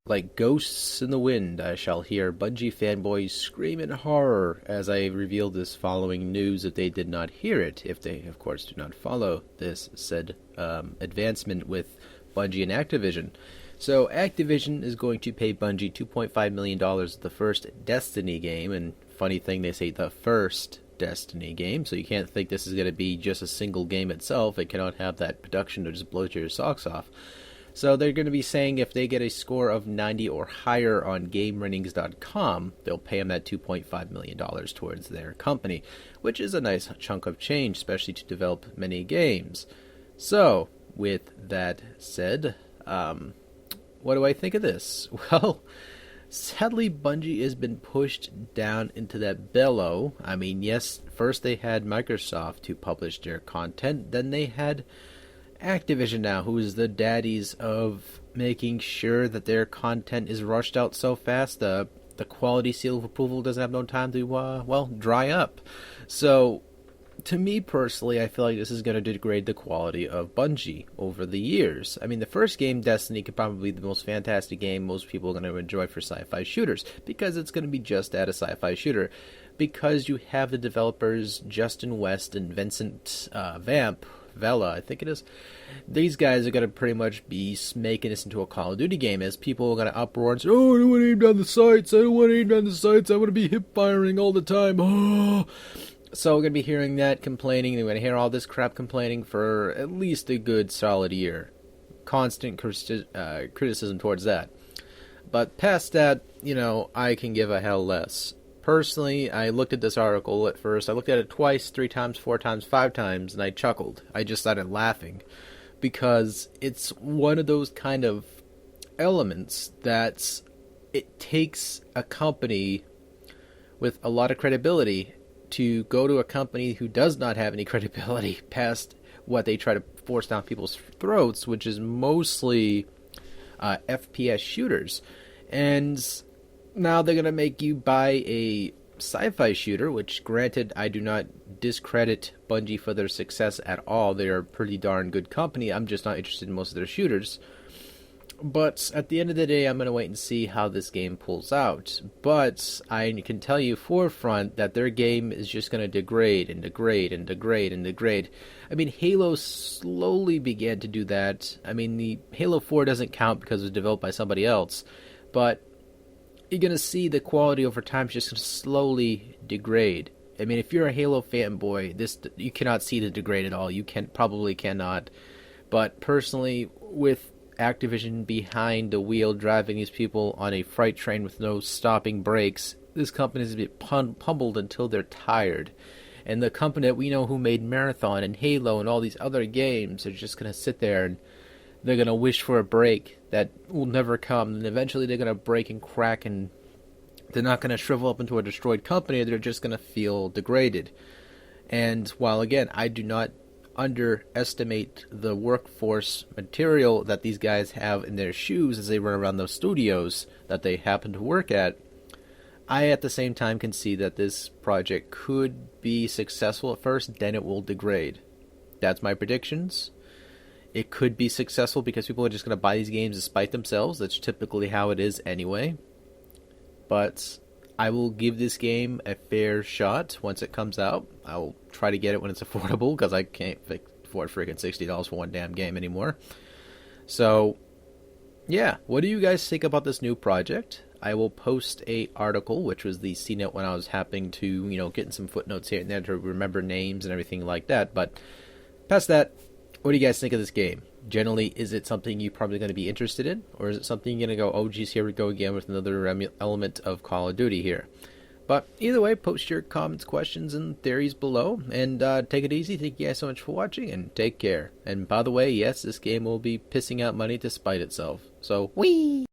Like ghosts in the wind, I shall hear Bungie fanboys scream in horror as I reveal this following news if they did not hear it, if they, of course, do not follow this said advancement with Bungie and Activision. So Activision is going to pay Bungie $2.5 million for the first Destiny game, and funny thing, they say the first Destiny game, so you can't think this is going to be just a single game itself. It cannot have that production to just blow your socks off. So they're going to be saying if they get a score of 90 or higher on GameRatings.com, they'll pay them that $2.5 million towards their company, which is a nice chunk of change, especially to develop many games. So, with that said, what do I think of this? Well, sadly, Bungie has been pushed down into that bellow. I mean, yes, first they had Microsoft to publish their content, then they had Activision now, who is the daddies of making sure that their content is rushed out so fast the quality seal of approval doesn't have no time to, dry up. So, to me personally, I feel like this is going to degrade the quality of Bungie over the years. I mean, the first game, Destiny, could probably be the most fantastic game most people are going to enjoy for sci-fi shooters, because it's going to be just that, a sci-fi shooter. Because you have the developers Justin West and Vincent Vela, I think it is. These guys are going to pretty much be making this into a Call of Duty game, as people are going to uproar and say, oh, I don't want to aim down the sights, I don't want to aim down the sights, I want to be hip firing all the time, oh. So we're going to be hearing that complaining, we're going to hear all this crap complaining for at least a good solid year. Constant criticism towards that. But past that, I can give a hell less. Personally, I looked at this article at first. I looked at it twice, 3 times, 4 times, 5 times, and I chuckled. I just started laughing. Because it's one of those kind of elements that it takes a company with a lot of credibility to go to a company who does not have any credibility past what they try to force down people's throats, which is mostly FPS shooters. And now they're going to make you buy a sci-fi shooter, which, granted, I do not discredit Bungie for their success at all. They're a pretty darn good company. I'm just not interested in most of their shooters. But at the end of the day, I'm going to wait and see how this game pulls out. But I can tell you forefront that their game is just going to degrade and degrade and degrade and degrade. I mean, Halo slowly began to do that. I mean, the Halo 4 doesn't count because it was developed by somebody else. But you're going to see the quality over time is just going to slowly degrade. I mean, if you're a Halo fanboy, you cannot see the degrade at all. You probably cannot. But personally, with Activision behind the wheel driving these people on a freight train with no stopping brakes, this company is being pummeled until they're tired. And the company that we know who made Marathon and Halo and all these other games are just going to sit there and they're going to wish for a break that will never come. And eventually they're going to break and crack, and they're not going to shrivel up into a destroyed company. They're just going to feel degraded. And while, again, I do not underestimate the workforce material that these guys have in their shoes as they run around those studios that they happen to work at, I at the same time can see that this project could be successful at first, then it will degrade. That's my predictions. It could be successful because people are just going to buy these games despite themselves. That's typically how it is anyway. But I will give this game a fair shot once it comes out. I will try to get it when it's affordable, because I can't afford freaking $60 for one damn game anymore. So, yeah, what do you guys think about this new project? I will post a article, which was the CNET when I was happening to, getting some footnotes here and there to remember names and everything like that. But past that, what do you guys think of this game? Generally, is it something you're probably going to be interested in? Or is it something you're going to go, oh geez, here we go again with another element of Call of Duty here? But either way, post your comments, questions, and theories below. And take it easy. Thank you guys so much for watching, and take care. And by the way, yes, this game will be pissing out money to spite itself. So, whee!